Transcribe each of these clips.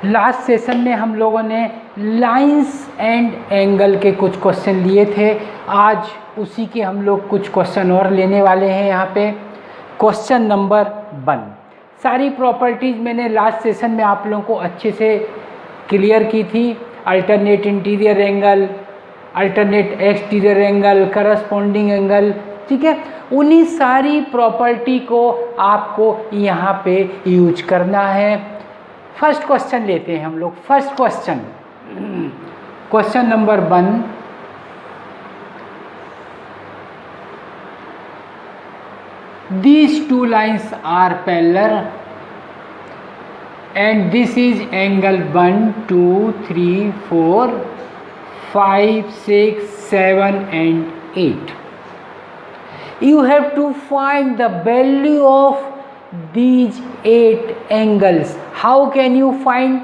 Last session में हम लोगों ने लाइंस एंड एंगल के कुछ क्वेश्चन लिए थे। आज उसी के हम लोग कुछ क्वेश्चन और लेने वाले हैं। यहाँ पे क्वेश्चन नंबर 1, सारी प्रॉपर्टीज़ मैंने लास्ट सेशन में आप लोगों को अच्छे से क्लियर की थी। Alternate interior angle, alternate exterior angle, corresponding angle, ठीक है। उन्हीं सारी प्रॉपर्टी को आपको यहाँ पे यूज करना है। फर्स्ट क्वेश्चन लेते हैं हम लोग। First question, question number 1, these two lines are parallel and this is angle 1 2 3 4 5 6 7 and 8. You have to find the value of these 8 angles. How can you find?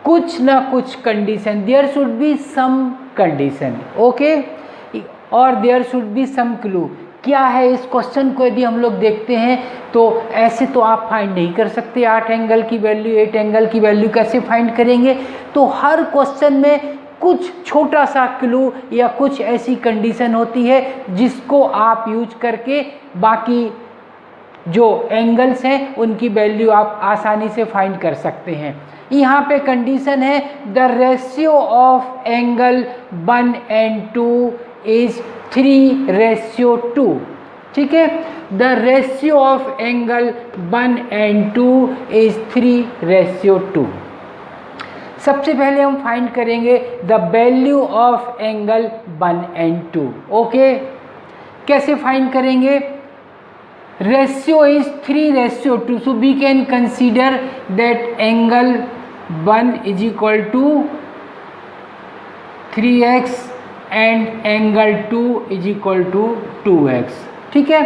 कुछ ना कुछ condition, there should be some condition, okay, और there should be some clue. क्या है इस question को यदि हम लोग देखते हैं तो ऐसे तो आप फाइंड नहीं कर सकते। 8 एंगल की वैल्यू, 8 एंगल की वैल्यू कैसे फाइंड करेंगे? तो हर क्वेश्चन में कुछ छोटा सा क्लू या कुछ ऐसी कंडीशन होती है जिसको आप यूज करके बाकी जो एंगल्स हैं उनकी वैल्यू आप आसानी से फाइंड कर सकते हैं। यहाँ पे कंडीशन है the ratio of angle 1 and 2 is 3:2, ठीक है। The ratio of angle 1 and 2 is 3:2। सबसे पहले हम फाइंड करेंगे the value of angle 1 and 2, okay. कैसे फाइंड करेंगे? Ratio is 3:2, so we can consider that angle 1 is equal to 3x and angle 2 is equal to 2x, ठीक है।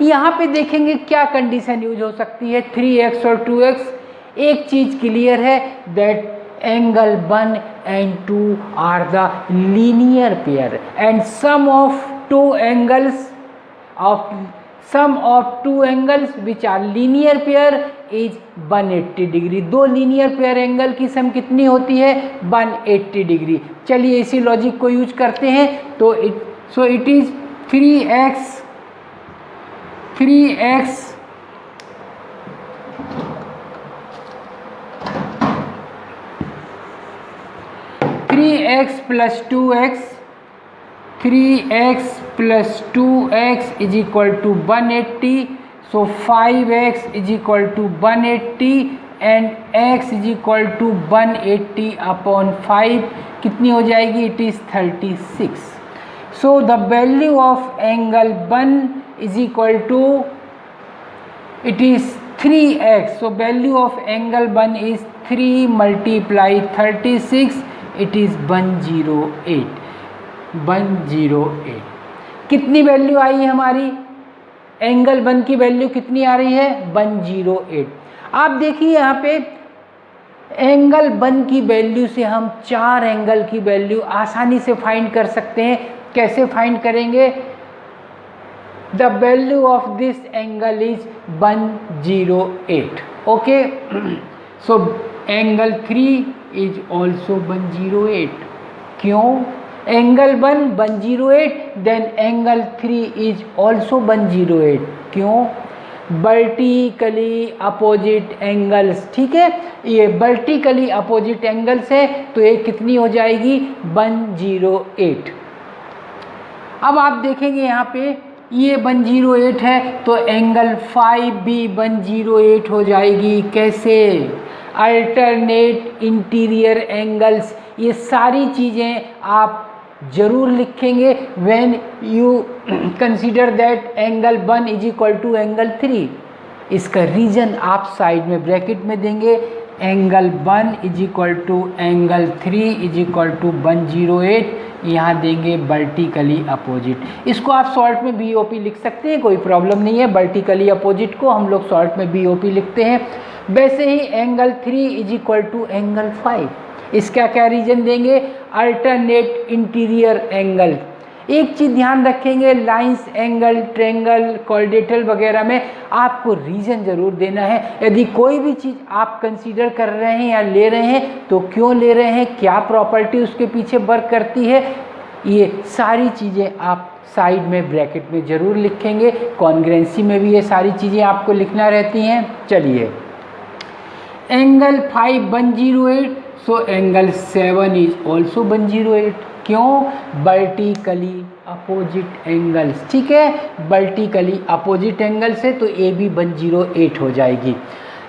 यहाँ पे देखेंगे क्या कंडीशन यूज हो सकती है 3x और 2x। एक चीज क्लियर है that angle 1 and 2 are the linear pair and sum of two angles which are linear pair is 180 degree. दो लीनियर पेयर एंगल की सम कितनी होती है? 180 डिग्री। चलिए इसी लॉजिक को यूज करते हैं तो it is 3x plus 2x, 3x plus 2x is equal to 180, so 5x is equal to 180 and x is equal to 180 upon 5 कितनी हो जाएगी? It is 36. So the value of angle 1 is equal to, it is 3x, so value of angle 1 is 3 multiply 36, it is 108। कितनी value आई है हमारी? Angle 1 की value कितनी आ रही है? 108। आप देखिए यहाँ पे एंगल 1 की वैल्यू से हम 4 एंगल की वैल्यू आसानी से फाइंड कर सकते हैं। कैसे फाइंड करेंगे? The value of this angle is 108, okay. So angle 3 is also 108। क्यों? Angle 1 108, then angle 3 is also 108। क्यों? वर्टिकली अपोजिट एंगल्स, ठीक है। ये वर्टिकली अपोजिट एंगल्स है तो ये कितनी हो जाएगी? 108। अब आप देखेंगे यहाँ पे ये 108 है तो एंगल 5 भी 108 हो जाएगी। कैसे? अल्टरनेट इंटीरियर एंगल्स, ये सारी चीज़ें आप जरूर लिखेंगे when you consider that angle 1 is equal to angle 3। इसका रीजन आप साइड में ब्रैकेट में देंगे। Angle 1 is equal to angle 3 is equal to 108, यहाँ देंगे वर्टिकली अपोजिट। इसको आप शॉर्ट में BOP लिख सकते हैं, कोई प्रॉब्लम नहीं है। वर्टिकली अपोजिट को हम लोग शॉर्ट में BOP लिखते हैं। वैसे ही angle 3 is equal to angle 5, इसका क्या रीजन देंगे? Alternate interior angle. एक चीज़ ध्यान रखेंगे, लाइंस, एंगल, ट्रेंगल, क्वाड्रेटल वगैरह में आपको रीज़न ज़रूर देना है। यदि कोई भी चीज़ आप कंसीडर कर रहे हैं या ले रहे हैं तो क्यों ले रहे हैं, क्या प्रॉपर्टी उसके पीछे वर्क करती है, ये सारी चीज़ें आप साइड में ब्रैकेट में ज़रूर लिखेंगे। कॉन्ग्रेंसी में भी ये सारी चीज़ें आपको लिखना रहती हैं। चलिए, angle 5 108, so angle 7 is also 108। क्यों? Vertically opposite angles. ठीक है, वर्टिकली अपोजिट एंगल से तो ए भी 108 हो जाएगी।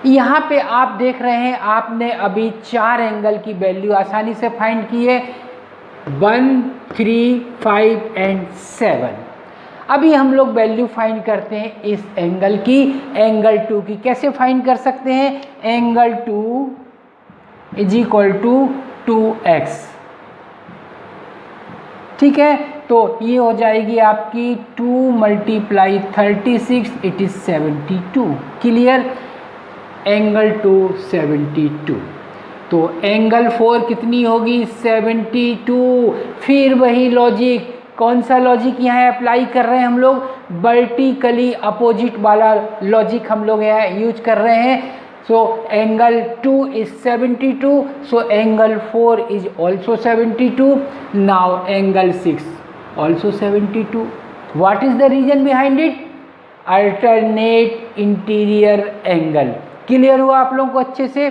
यहाँ पे आप देख रहे हैं, आपने अभी 4 एंगल की वैल्यू आसानी से फाइंड की है, 1, 3, 5 एंड 7। अभी हम लोग वैल्यू फाइंड करते हैं इस एंगल की, एंगल 2 की। कैसे फाइंड कर सकते हैं? Angle 2 is equal to 2x। ठीक है, तो ये हो जाएगी आपकी 2 × 36, इट इज 72। क्लियर? एंगल 2 72। तो एंगल 4 कितनी होगी? 72। फिर वही लॉजिक, कौन सा लॉजिक यहाँ अप्लाई कर रहे हैं हम लोग? वर्टिकली अपोजिट वाला लॉजिक हम लोग यहाँ यूज कर रहे हैं। So angle 2 is 72, so angle 4 is also 72. Now angle 6 also 72. What is the reason behind it? Alternate interior angle. Clear हुआ आप लोगों को अच्छे से?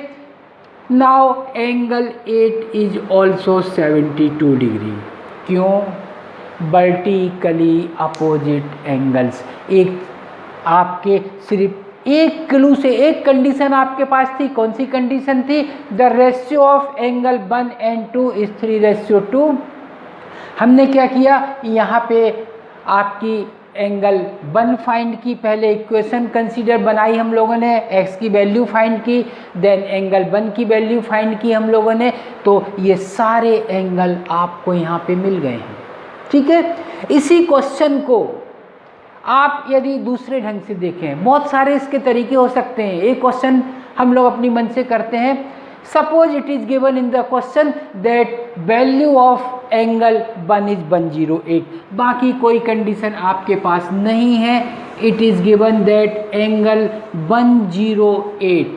Now angle 8 is also 72 degree. क्यों? Vertically opposite angles. एक आपके सिर्फ एक क्लू से एक कंडीशन आपके पास थी। कौन सी कंडीशन थी? The ratio of angle 1 and 2 is 3:2। हमने क्या किया, यहाँ पे आपकी एंगल 1 फाइंड की, पहले इक्वेशन कंसीडर बनाई हम लोगों ने, x की वैल्यू फाइंड की, देन एंगल 1 की वैल्यू फाइंड की हम लोगों ने। तो ये सारे एंगल आपको यहाँ पे मिल गए हैं। ठीक है, इसी क्वेश्चन को आप यदि दूसरे ढंग से देखें, बहुत सारे इसके तरीके हो सकते हैं। एक क्वेश्चन हम लोग अपनी मन से करते हैं, suppose it is given in the question that value of angle 1 is 108। बाकी कोई कंडीशन आपके पास नहीं है, it is given that angle 108,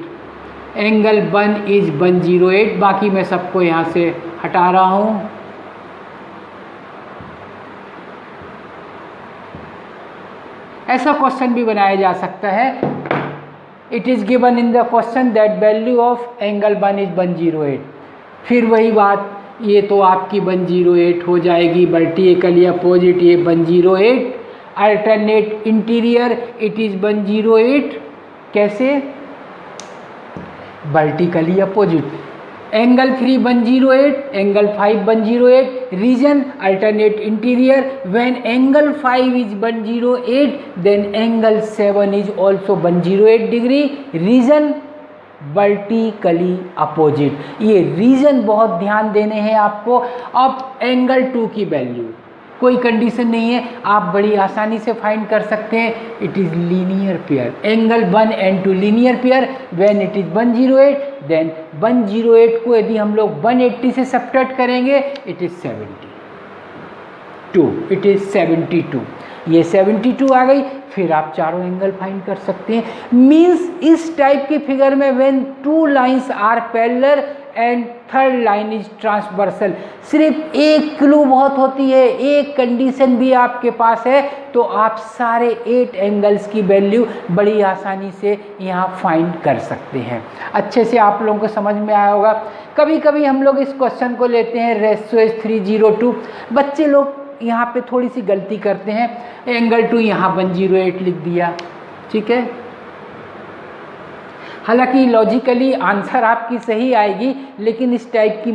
angle 1 is 108। बाकी मैं सबको यहाँ से हटा रहा हूँ। ऐसा क्वेश्चन भी बनाया जा सकता है, it is given in the question that value of angle 1 is 108। फिर वही बात, ये तो आपकी 108 हो जाएगी, वर्टिकली अपोजिट ये 108, अल्टरनेट इंटीरियर इट इज़ 108। कैसे? Vertically opposite. Angle 3 108, angle 5 108, reason alternate interior. When angle 5 is 108 then angle 7 is also 108 degree. Reason vertically opposite. ये रीजन बहुत ध्यान देने हैं आपको। अब एंगल 2 की वैल्यू, कोई कंडीशन नहीं है, आप बड़ी आसानी से फाइंड कर सकते हैं। It is linear pair, angle 1 and 2 linear pair. When it is 108 then 108 को यदि हम लोग 180 से सब्ट्रैक्ट करेंगे, इट इज़ 72, इट इज़ 72। ये 72 आ गई। फिर आप चारों एंगल फाइंड कर सकते हैं। मीन्स इस टाइप की फिगर में when 2 lines are parallel and third line is transversal, सिर्फ एक क्लू बहुत होती है, एक कंडीशन भी आपके पास है तो आप सारे 8 एंगल्स की वैल्यू बड़ी आसानी से यहाँ फाइंड कर सकते हैं। अच्छे से आप लोगों को समझ में आया होगा। कभी कभी हम लोग इस क्वेश्चन को लेते हैं रेशियो इज 3:2। बच्चे लोग यहाँ पे थोड़ी सी गलती करते हैं, एंगल 2 यहाँ 108 लिख दिया। ठीक है, हालांकि लॉजिकली आंसर आपकी सही आएगी, लेकिन इस टाइप की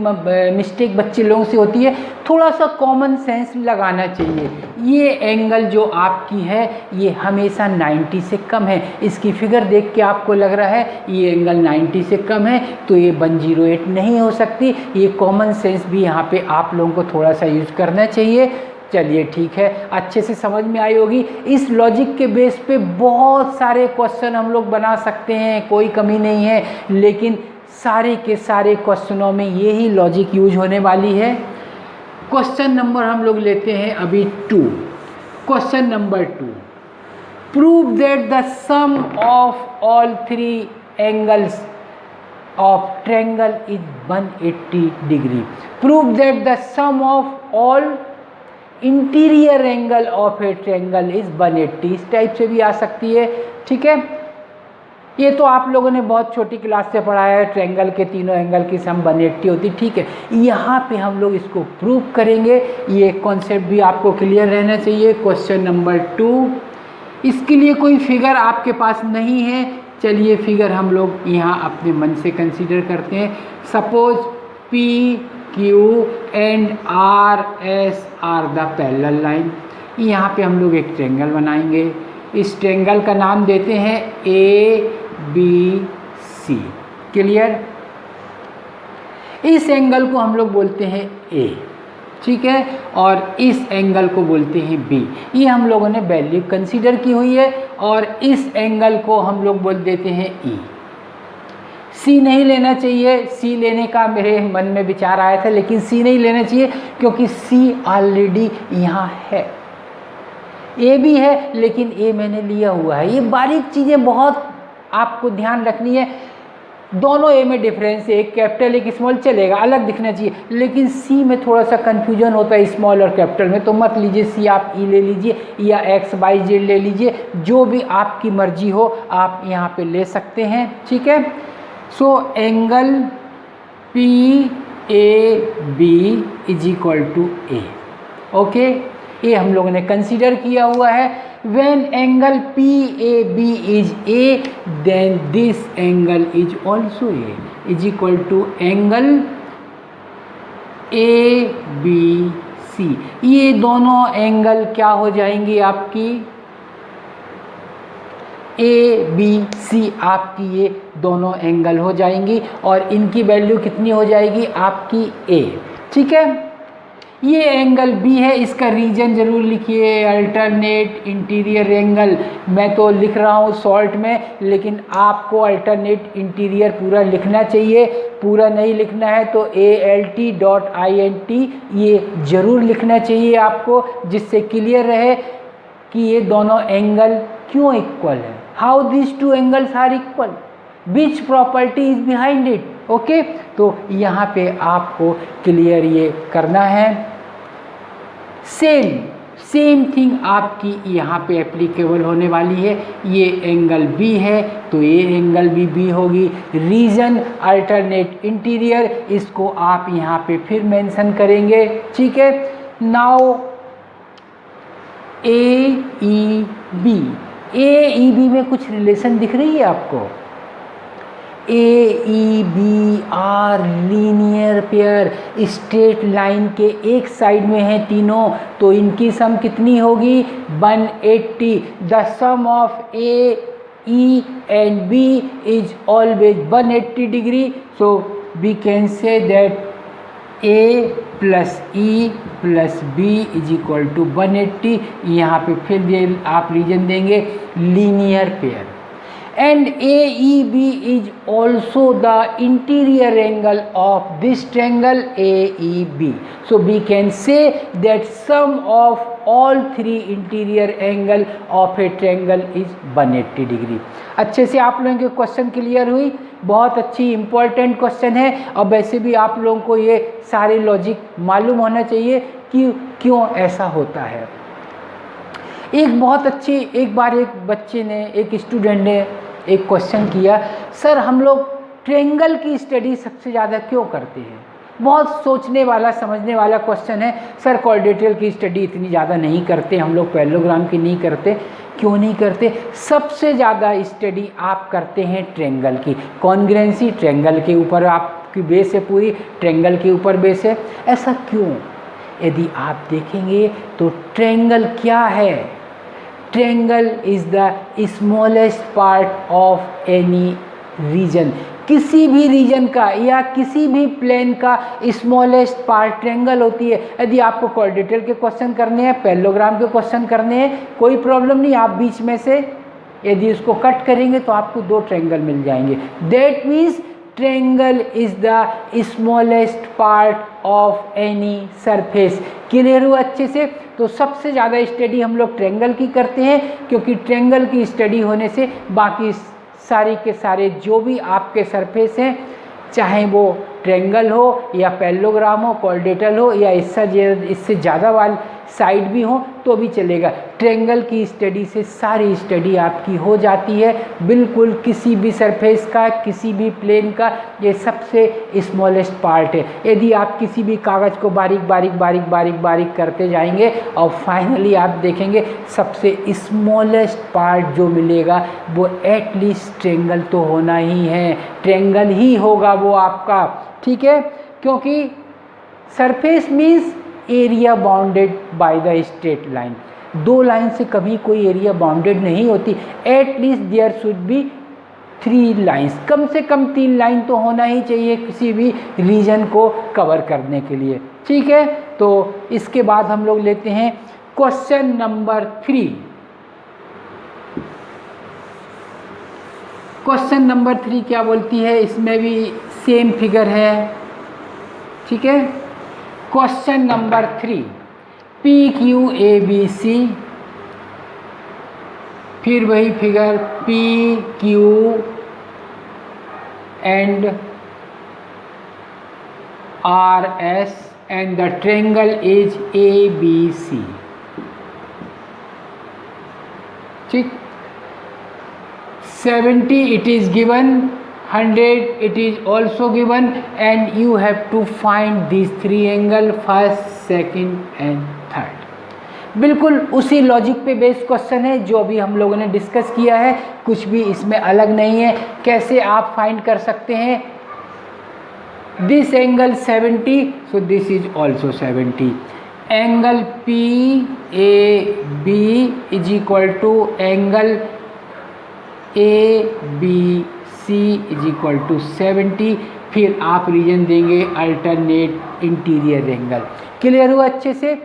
मिस्टेक बच्चे लोगों से होती है। थोड़ा सा कॉमन सेंस लगाना चाहिए। ये एंगल जो आपकी है ये हमेशा 90 से कम है। इसकी फिगर देख के आपको लग रहा है ये एंगल 90 से कम है तो ये 108 नहीं हो सकती। ये कॉमन सेंस भी यहाँ पे आप लोगों को थोड़ा सा यूज करना चाहिए। चलिए ठीक है, अच्छे से समझ में आई होगी। इस लॉजिक के बेस पे बहुत सारे क्वेश्चन हम लोग बना सकते हैं, कोई कमी नहीं है, लेकिन सारे के सारे क्वेश्चनों में यही लॉजिक यूज होने वाली है। क्वेश्चन नंबर हम लोग लेते हैं अभी 2। Question number 2, prove that the sum of all 3 angles of triangle is 180 degree. Prove that the sum of all interior angle of a triangle is 180. इस टाइप से भी आ सकती है, ठीक है। ये तो आप लोगों ने बहुत छोटी क्लास से पढ़ा है, ट्रायंगल के तीनों एंगल की सम 180 होती, ठीक है। यहाँ पे हम लोग इसको प्रूव करेंगे, ये कॉन्सेप्ट भी आपको क्लियर रहना चाहिए। क्वेश्चन नंबर 2, इसके लिए कोई फिगर आपके पास नहीं है, चलिए फिगर हम लोग यहाँ अपने मन से कंसीडर करते हैं। Suppose P, Q and R, S are the parallel line. यहाँ पे हम लोग एक ट्रायंगल बनाएंगे, इस ट्रायंगल का नाम देते हैं ABC। क्लियर? इस एंगल को हम लोग बोलते हैं A, ठीक है, और इस एंगल को बोलते हैं B। ये हम लोगों ने वैल्यू कंसीडर की हुई है, और इस एंगल को हम लोग बोल देते हैं E। C नहीं लेना चाहिए, C लेने का मेरे मन में विचार आया था, लेकिन C नहीं लेना चाहिए क्योंकि C ऑलरेडी यहाँ है। A भी है लेकिन A मैंने लिया हुआ है। ये बारीक चीज़ें बहुत आपको ध्यान रखनी है। दोनों ए में डिफरेंस है, एक कैपिटल एक स्मॉल, चलेगा, अलग दिखना चाहिए, लेकिन सी में थोड़ा सा कंफ्यूजन होता है स्मॉल और कैपिटल में, तो मत लीजिए सी, आप ई ले लीजिए या एक्स वाई जेड ले लीजिए, जो भी आपकी मर्जी हो आप यहाँ पे ले सकते हैं, ठीक है। So angle P A B is equal to A, okay, ये हम लोगों ने कंसीडर किया हुआ है। When angle PAB is A, then this angle is also A, is equal to angle ABC। ये दोनों एंगल क्या हो जाएंगी आपकी? ABC आपकी ये दोनों एंगल हो जाएंगी, और इनकी वैल्यू कितनी हो जाएगी आपकी A, ठीक है। ये एंगल B है, इसका रीजन जरूर लिखिए, अल्टरनेट इंटीरियर एंगल। मैं तो लिख रहा हूँ शॉर्ट में, लेकिन आपको अल्टरनेट इंटीरियर पूरा लिखना चाहिए। पूरा नहीं लिखना है तो ALT.INT ये ज़रूर लिखना चाहिए आपको, जिससे क्लियर रहे कि ये दोनों एंगल क्यों इक्वल है, how this two angles are equal, which property is behind it, okay. तो यहाँ पे आपको क्लियर ये करना है। सेम थिंग आपकी यहाँ पे एप्लीकेबल होने वाली है। ये एंगल B है तो ये एंगल भी B होगी। रीजन अल्टरनेट इंटीरियर, इसको आप यहाँ पे फिर मेंशन करेंगे, ठीक है। नाउ AEB में कुछ रिलेशन दिख रही है आपको? AEB are linear pair, straight line के एक साइड में है तीनों, तो इनकी सम कितनी होगी? 180। The sum of AE and B is always 180 degree. So we can say that A plus E plus B is equal to 180। यहाँ पे फिर आप रीजन देंगे linear pair. And AEB is also the interior angle of this triangle AEB. So we can say that sum of all 3 interior angle of a triangle is 180 degree. अच्छे से आप लोगों के क्वेश्चन क्लियर हुई? बहुत अच्छी important question है, और वैसे भी आप लोगों को ये सारे लॉजिक मालूम होना चाहिए कि क्यों ऐसा होता है। एक बार एक बच्चे ने, एक स्टूडेंट ने एक क्वेश्चन किया, सर हम लोग ट्रायंगल की स्टडी सबसे ज़्यादा क्यों करते हैं? बहुत सोचने वाला समझने वाला क्वेश्चन है। सर क्वाड्रेटिकल की स्टडी इतनी ज़्यादा नहीं करते हम लोग, पैरेललोग्राम की नहीं करते। क्यों नहीं करते? सबसे ज़्यादा स्टडी आप करते हैं ट्रायंगल की। कॉन्ग्रुएंसी ट्रायंगल के ऊपर आपकी बेस है, पूरी ट्रायंगल के ऊपर बेस है। ऐसा क्यों? यदि आप देखेंगे तो ट्रायंगल क्या है? Triangle is the smallest part of any region. किसी भी रीजन का या किसी भी प्लेन का स्मॉलेस्ट पार्ट ट्रायंगल होती है। यदि आपको क्वाड्रेटिकल के क्वेश्चन करने हैं, पैरेललोग्राम के क्वेश्चन करने हैं, कोई प्रॉब्लम नहीं, आप बीच में से यदि उसको कट करेंगे तो आपको 2 ट्रायंगल मिल जाएंगे। That means triangle is the smallest part of any surface. Clear हुआ अच्छे से? तो सबसे ज़्यादा स्टडी हम लोग ट्रायंगल की करते हैं, क्योंकि ट्रायंगल की स्टडी होने से बाकी सारे के सारे जो भी आपके सरफेस हैं, चाहे वो ट्रायंगल हो या पैरेललोग्राम हो, क्वाड्रेटल हो या इससे ज़्यादा वाली साइड भी हो तो भी चलेगा। ट्रायंगल की स्टडी से सारी स्टडी आपकी हो जाती है, बिल्कुल किसी भी सरफेस का, किसी भी प्लेन का ये सबसे स्मॉलेस्ट पार्ट है। यदि आप किसी भी कागज़ को बारीक बारीक बारीक बारीक बारीक करते जाएंगे और फाइनली आप देखेंगे सबसे स्मॉलेस्ट पार्ट जो मिलेगा वो एटलीस्ट ट्रायंगल तो होना ही है, ट्रायंगल ही होगा वो आपका। ठीक है, क्योंकि surface means area bounded by the straight line. दो लाइन से कभी कोई एरिया बाउंडेड नहीं होती, at least there should be 3 lines, कम से कम 3 लाइन तो होना ही चाहिए किसी भी रीजन को कवर करने के लिए। ठीक है, तो इसके बाद हम लोग लेते हैं क्वेश्चन नंबर 3। क्वेश्चन नंबर 3 क्या बोलती है? इसमें भी सेम फिगर है। ठीक है, question number 3, P Q A B C, फिर वही figure P Q and R S and the triangle is A B C. ठीक, 70 it is given, 100 it is also given, and you have to find these 3 angle, first, second and third। बिल्कुल उसी logic पे based question है जो अभी हम लोगों ने डिस्कस किया है, कुछ भी इसमें अलग नहीं है। कैसे आप फाइंड कर सकते हैं? This angle 70, so this is also 70। Angle P A B is equal to angle A B C is equal to 70। फिर आप रीजन देंगे अल्टरनेट इंटीरियर एंगल। क्लियर हुआ अच्छे से?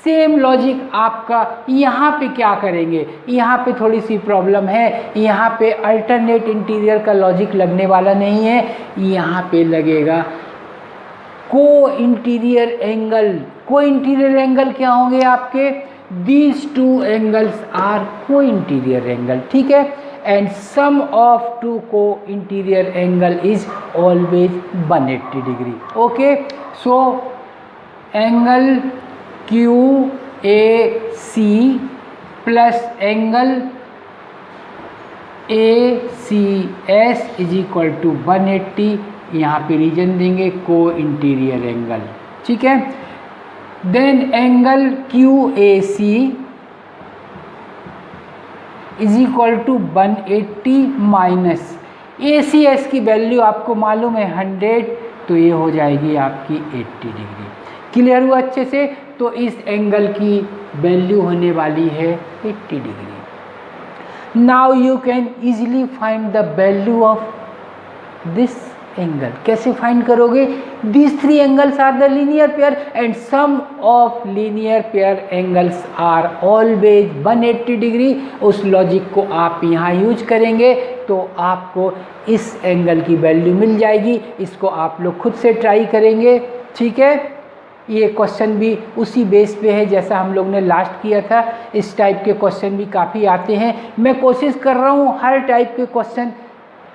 सेम लॉजिक आपका यहाँ पे क्या करेंगे, यहाँ पे थोड़ी सी प्रॉब्लम है, यहाँ पे अल्टरनेट इंटीरियर का लॉजिक लगने वाला नहीं है, यहाँ पे लगेगा को इंटीरियर एंगल। को इंटीरियर एंगल क्या होंगे आपके? दीज 2 एंगल्स आर को इंटीरियर एंगल। ठीक है, and sum of 2 co-interior angle is always 180 degree। okay, so angle QAC plus angle ACS is equal to 180। यहाँ पे रीजन देंगे को इंटीरियर एंगल। ठीक है, then angle QAC is equal to 180 minus ACS की value आपको मालूम है 100, तो ये हो जाएगी आपकी 80 डिग्री। क्लियर हुआ अच्छे से? तो इस एंगल की वैल्यू होने वाली है 80 degree. Now you can easily find the value of this angle. कैसे फाइंड करोगे? these 3 angles are the linear pair and sum of linear pair angles are always 180 degree। उस लॉजिक को आप यहाँ यूज करेंगे तो आपको इस एंगल की वैल्यू मिल जाएगी। इसको आप लोग खुद से ट्राई करेंगे। ठीक है, ये क्वेश्चन भी उसी बेस पे है जैसा हम लोग ने लास्ट किया था। इस टाइप के क्वेश्चन भी काफ़ी आते हैं। मैं कोशिश कर रहा हूँ हर टाइप के क्वेश्चन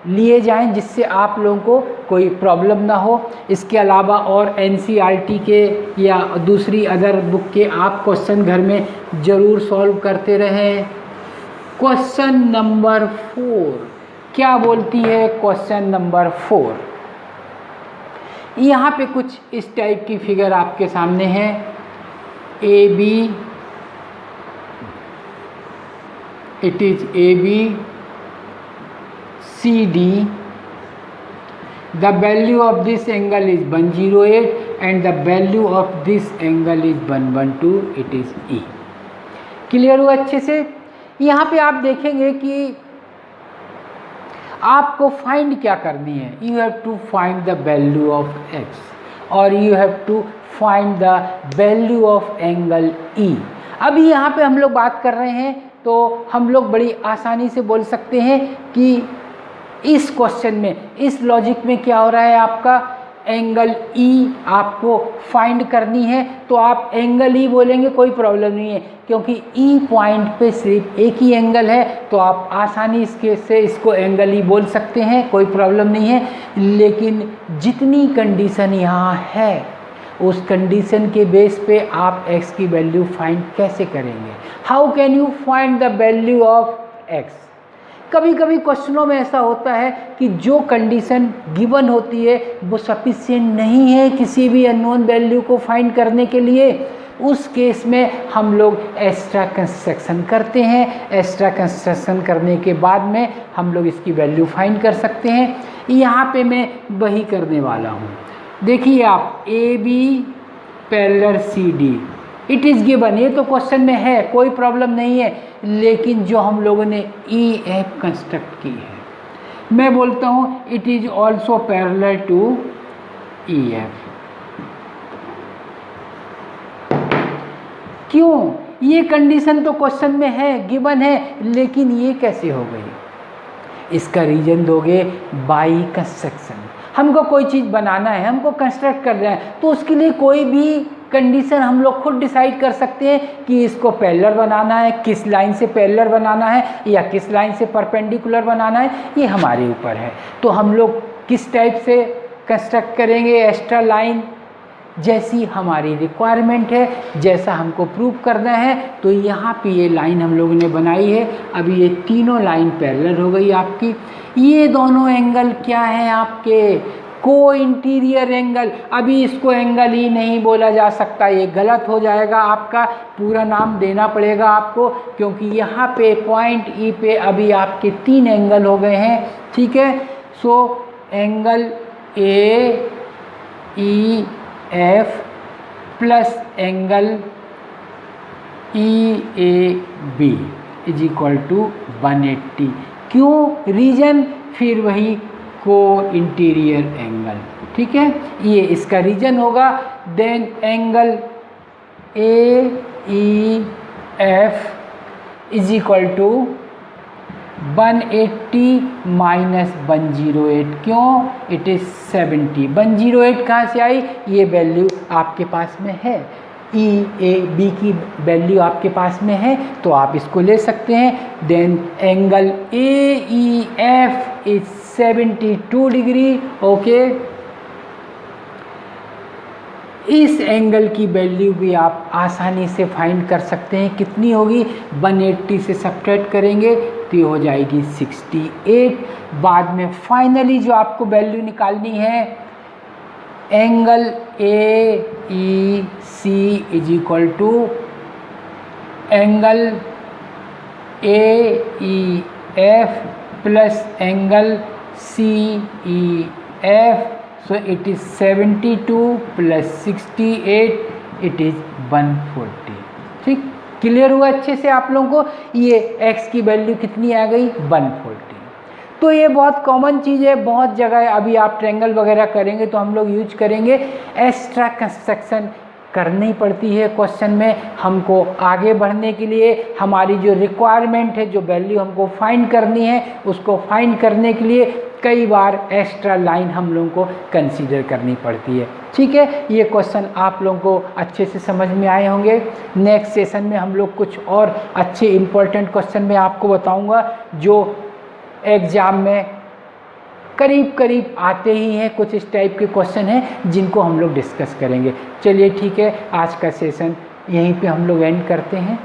लिए जाएं जिससे आप लोगों को कोई प्रॉब्लम ना हो। इसके अलावा और NCERT के या दूसरी अदर बुक के आप क्वेश्चन घर में ज़रूर सॉल्व करते रहें। क्वेश्चन नंबर 4 क्या बोलती है? क्वेश्चन नंबर 4 यहाँ पे कुछ इस टाइप की फिगर आपके सामने है। AB, it is AB CD, the value of this angle is 108 and the value of this angle is 112, it is E। Clear हुआ अच्छे से? यहाँ पे आप देखेंगे कि आपको फाइंड क्या करनी है। You have to find the value of x और you have to find the value of angle E। अभी यहाँ पे हम लोग बात कर रहे हैं तो हम लोग बड़ी आसानी से बोल सकते हैं कि इस क्वेश्चन में, इस लॉजिक में क्या हो रहा है, आपका एंगल ई आपको फाइंड करनी है, तो आप एंगल ई बोलेंगे, कोई प्रॉब्लम नहीं है, क्योंकि ई पॉइंट पे सिर्फ एक ही एंगल है, तो आप आसानी से इसको एंगल ई बोल सकते हैं, कोई प्रॉब्लम नहीं है। लेकिन जितनी कंडीशन यहाँ है, उस कंडीशन के बेस पे आप x की वैल्यू फाइंड कैसे करेंगे? How can you find the value of x? कभी कभी क्वेश्चनों में ऐसा होता है कि जो कंडीशन गिवन होती है वो सफिशिएंट नहीं है किसी भी अननोन वैल्यू को फाइंड करने के लिए। उस केस में हम लोग एक्स्ट्रा कंस्ट्रक्शन करते हैं। एक्स्ट्रा कंस्ट्रक्शन करने के बाद में हम लोग इसकी वैल्यू फाइंड कर सकते हैं। यहाँ पे मैं वही करने वाला हूँ। देखिए आप, A B parallel C D, it is given, ये तो क्वेश्चन में है, कोई प्रॉब्लम नहीं है। लेकिन जो हम लोगों ने ई एफ कंस्ट्रक्ट की है, मैं बोलता हूँ it is also parallel to E F. क्यों? ये कंडीशन तो क्वेश्चन में है, गिवन है, लेकिन ये कैसे हो गई? इसका रीजन दोगे बाई कंस्ट्रक्शन। हमको कोई चीज़ बनाना है, हमको कंस्ट्रक्ट कर रहे हैं, तो उसके लिए कोई भी कंडीशन हम लोग खुद डिसाइड कर सकते हैं कि इसको पैरेलल बनाना है, किस लाइन से पैरेलल बनाना है या किस लाइन से परपेंडिकुलर बनाना है, ये हमारे ऊपर है। तो हम लोग किस टाइप से कंस्ट्रक्ट करेंगे एक्स्ट्रा लाइन, जैसी हमारी रिक्वायरमेंट है, जैसा हमको प्रूव करना है। तो यहाँ पे ये लाइन हम लोगों ने बनाई है। अभी ये तीनों लाइन पैरेलल हो गई आपकी। ये दोनों एंगल क्या हैं आपके? को इंटीरियर एंगल। अभी इसको एंगल ई नहीं बोला जा सकता, ये गलत हो जाएगा, आपका पूरा नाम देना पड़ेगा आपको, क्योंकि यहाँ पे पॉइंट ई पे अभी आपके 3 एंगल हो गए हैं, ठीक है। So angle A E F plus angle E A B is equal to 180। क्यों? रीजन फिर वही को इंटीरियर एंगल, ठीक है, ये इसका रीजन होगा। Then angle A E F is equal to 180 minus 108। क्यों? It is 70। 108 कहाँ से आई? ये वैल्यू आपके पास में है, ई ए बी की वैल्यू आपके पास में है, तो आप इसको ले सकते हैं। Then angle A E F is 72 degree, okay. इस एंगल की वैल्यू भी आप आसानी से फाइंड कर सकते हैं। कितनी होगी? 180 से सब्ट्रैक्ट करेंगे तो ये हो जाएगी 68। बाद में फाइनली जो आपको वैल्यू निकालनी है, angle A E C is equal to angle A E F plus angle C E F. So it is 72 plus 68, it is 140। ठीक, क्लियर हुआ अच्छे से आप लोगों को? ये x की वैल्यू कितनी आ गई? 140। तो ये बहुत कॉमन चीज़ है, बहुत जगह अभी आप ट्रायंगल वगैरह करेंगे तो हम लोग यूज करेंगे। एक्स्ट्रा कंस्ट्रक्शन करनी पड़ती है क्वेश्चन में, हमको आगे बढ़ने के लिए हमारी जो रिक्वायरमेंट है, जो वैल्यू हमको फाइंड करनी है, उसको फाइंड करने के लिए कई बार एक्स्ट्रा लाइन हम लोगों को कंसीडर करनी पड़ती है। ठीक है, ये क्वेश्चन आप लोगों को अच्छे से समझ में आए होंगे। नेक्स्ट सेशन में हम लोग कुछ और अच्छे इम्पोर्टेंट क्वेश्चन मैं आपको बताऊंगा जो एग्ज़ाम में करीब करीब आते ही हैं। कुछ इस टाइप के क्वेश्चन हैं जिनको हम लोग डिस्कस करेंगे। चलिए ठीक है, आज का सेशन यहीं पे हम लोग एंड करते हैं।